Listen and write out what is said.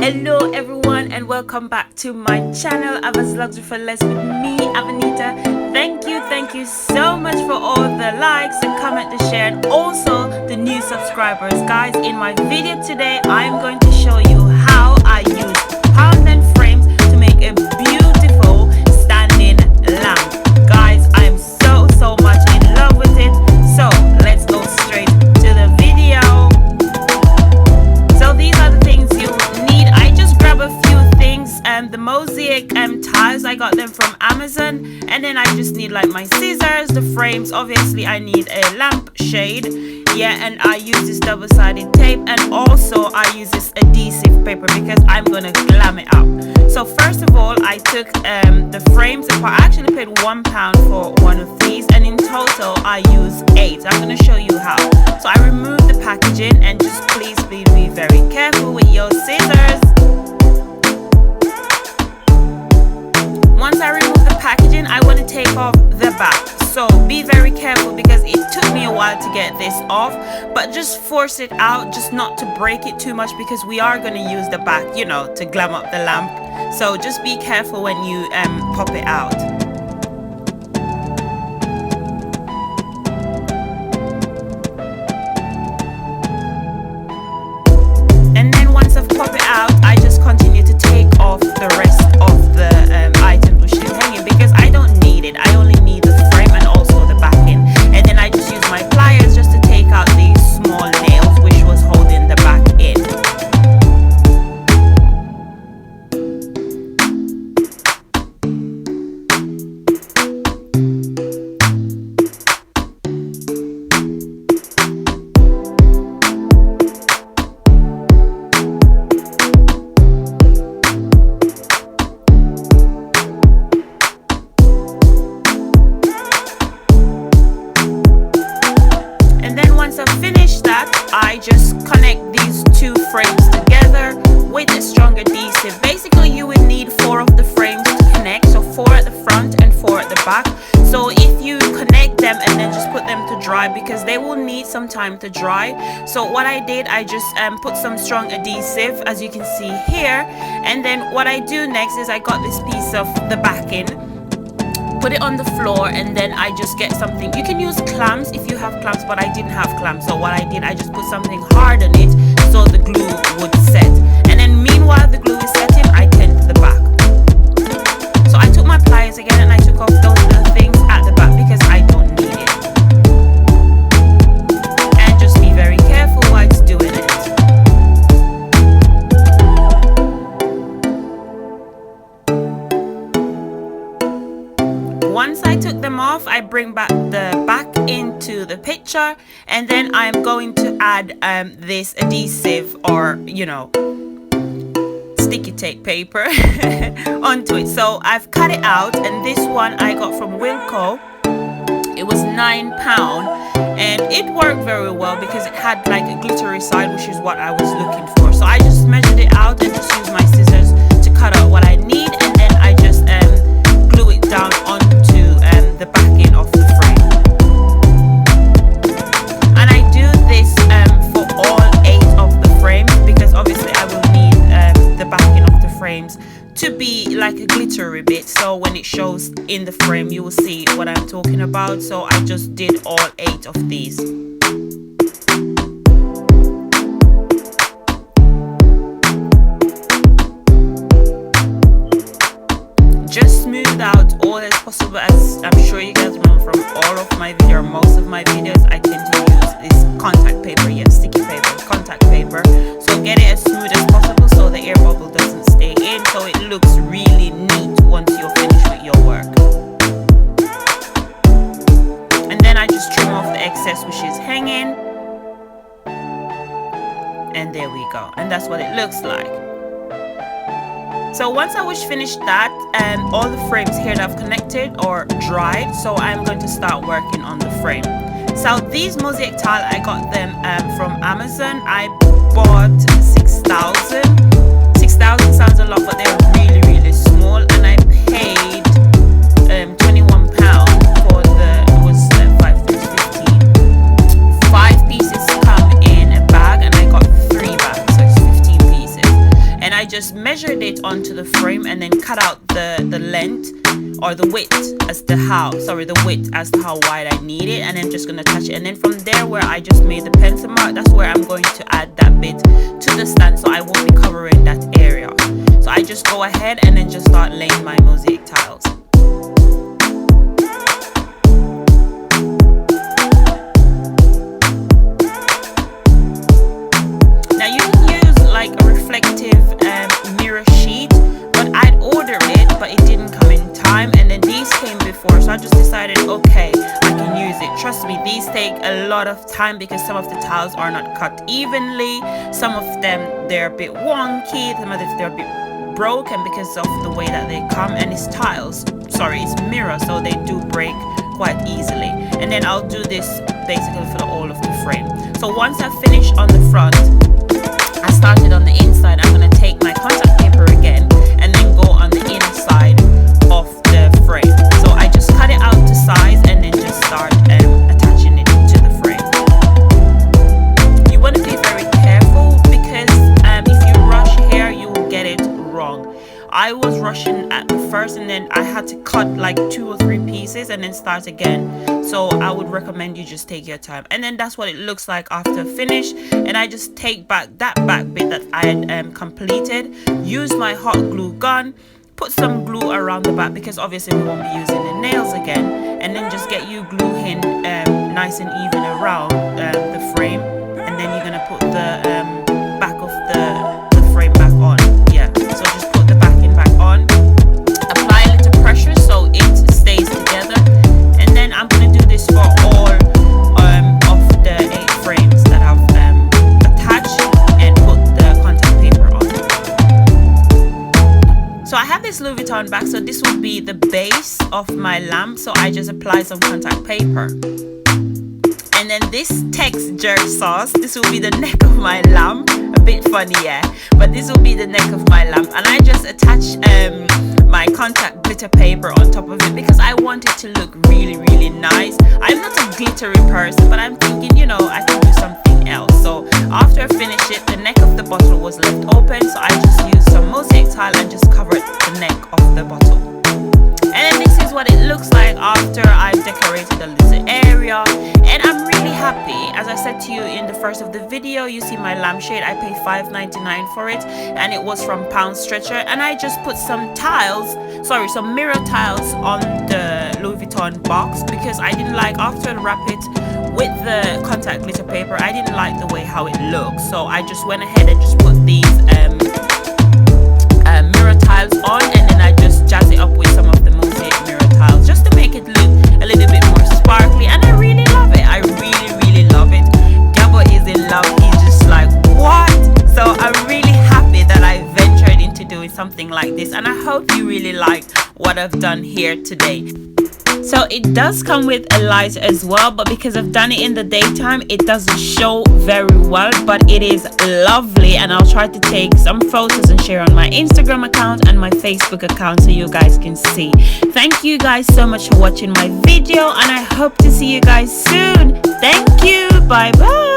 Hello everyone and welcome back to my channel, Ava's Luxury for Less with me, Avanita. Thank you so much for all the likes and comment and share, and also the new subscribers. Guys, in my video today I'm going to show you how I use Poundland frames to make a beautiful standing lamp. Guys, I am so much in love with it, so let's go straight to the video. So these are the things you need. I just grab a few things, the mosaic tiles, I got them from Amazon, and then I just need like my scissors, the frames, obviously I need a lamp shade, yeah, and I use this double-sided tape, and also I use this adhesive paper because I'm gonna glam it up. So first of all, I took the frames apart. I actually paid £1 for one of these, and in total I use 8. I'm gonna show you how. So I removed the packaging, and just please be very careful with your scissors. Once I remove the packaging, I want to take off the back. So be very careful because it took me a while to get this off, but just force it out, just not to break it too much because we are going to use the back, you know, to glam up the lamp. So just be careful when you pop it out. And then once I've popped it out, I just continue to take off the rest of the items which is hanging because I don't need it. I only need the frame and also the backing. And then I just use my pliers just to take out these small nails which was holding the back in. Once I've finished that, I just connect these two frames together with a strong adhesive. Basically, you would need 4 of the frames to connect, so 4 at the front and 4 at the back. So if you connect them and then just put them to dry, because they will need some time to dry. So what I did, I just put some strong adhesive, as you can see here, and then what I do next is I got this piece of the backing, put it on the floor, and then I just get something. You can use clamps if you have clamps, but I didn't have clamps, so what I did, I just put something hard on it so the glue would set. And then meanwhile the glue is setting, I tend to the back. So I took my pliers again and I took off those little things at the back because I don't need it. And just be very careful while it's doing it. Once I took them off, I bring back the back into the picture, and then I'm going to add this adhesive, or you know, sticky tape paper onto it. So I've cut it out, and this one I got from Wilko. It was £9, and it worked very well because it had like a glittery side, which is what I was looking for. So I just measured it out and just used my scissors to cut out what I need, and then I just glue it down onto the backing of the frame. And I do this for all 8 of the frames because obviously I will need the backing of the frames to be like a glittery bit, so when it shows in the frame you will see what I'm talking about. So I just did all 8 of these. Just smooth out all as possible. As I'm sure you guys know from all of my videos, most of my videos, I tend to use this contact paper, sticky paper, contact paper. So get it as smooth as possible so the air bubble doesn't stay in, so it looks really neat once you're finished with your work. And then I just trim off the excess which is hanging, and there we go, and that's what it looks like. So once I was finished that, all the frames here that I've connected are dried, so I'm going to start working on the frame. So these mosaic tile, I got them from Amazon. I bought 6,000. 6,000 sounds a lot, but they're really small, and I paid £21 for the, it was 5 3 15. 5 pieces come in a bag, and I got 3 bags, so it's 15 pieces. And I just just measured it onto the frame and then cut out the length or the width as to how, the width as to how wide I need it, and then just gonna attach it. And then from there where I just made the pencil mark, that's where I'm going to add that bit to the stand, so I won't be covering that area. So I just go ahead and then just start laying my mosaic tiles. Now you can use like a reflective mirror sheet, but I'd order it, but it didn't come in time, and then these came before, so I just decided, okay, I can use it. Trust me, these take a lot of time because some of the tiles are not cut evenly, some of them they're a bit wonky, some of them they're a bit broken because of the way that they come, and it's tiles, it's mirror, so they do break quite easily. And then I'll do this basically for all of the frame. So once I finish on the front, I started on the inside. I'm going to take my contact paper again and then go on the inner side of the frame. So I just cut it out to size and then just start attaching it to the frame. You want to be very careful because if you rush here, you will get it wrong. I was rushing at the first and then I had to cut like 2 or 3 pieces and then start again. So I would recommend you just take your time. And then that's what it looks like after finish. And I just take back that back bit that I had completed, use my hot glue gun, put some glue around the back because obviously we won't be using the nails again, and then just get you glue in nice and even around the frame, and then you're gonna put the back of the frame back on. Yeah, so just put the backing back on, apply a little pressure so it stays together, and then I'm gonna do this for all of the 8 frames that I've attached and put the contact paper on. So I have this Louis Vuitton bag, so this will be the base of my lamp, so I just apply some contact paper. And then this texture sauce, this will be the neck of my lamp. A bit funny, yeah, but this will be the neck of my lamp, and I just attach my contact glitter paper on top of it because I want it to look really, really nice. I'm not a glittery person, but I'm thinking, you know, I can do something else. So after I finish it, the neck of the bottle was left open, so I just used some mosaic tile and just covered the neck of the bottle. And then this is what it looks like after I've decorated a little area, and I'm really happy. As I said to you in the first of the video, you see my lampshade, I paid $5.99 for it, and it was from Poundstretcher, and I just put some some mirror tiles on the Louis Vuitton box because I didn't like, after I wrap it with the contact glitter paper, I didn't like the way how it looks, so I just went ahead and just put these mirror tiles on, and then I just jazz it up with some of the mosaic mirror tiles just to make it look a little bit more sparkly, and I really love it. I really, really love it. Gabo is in love. He's just like, what? So I'm really happy that I ventured into doing something like this, and I hope you really like what I've done here today. So it does come with a light as well, but because I've done it in the daytime, it doesn't show very well, but it is lovely, and I'll try to take some photos and share on my Instagram account and my Facebook account so you guys can see. Thank you guys so much for watching my video, and I hope to see you guys soon. Thank you. Bye bye.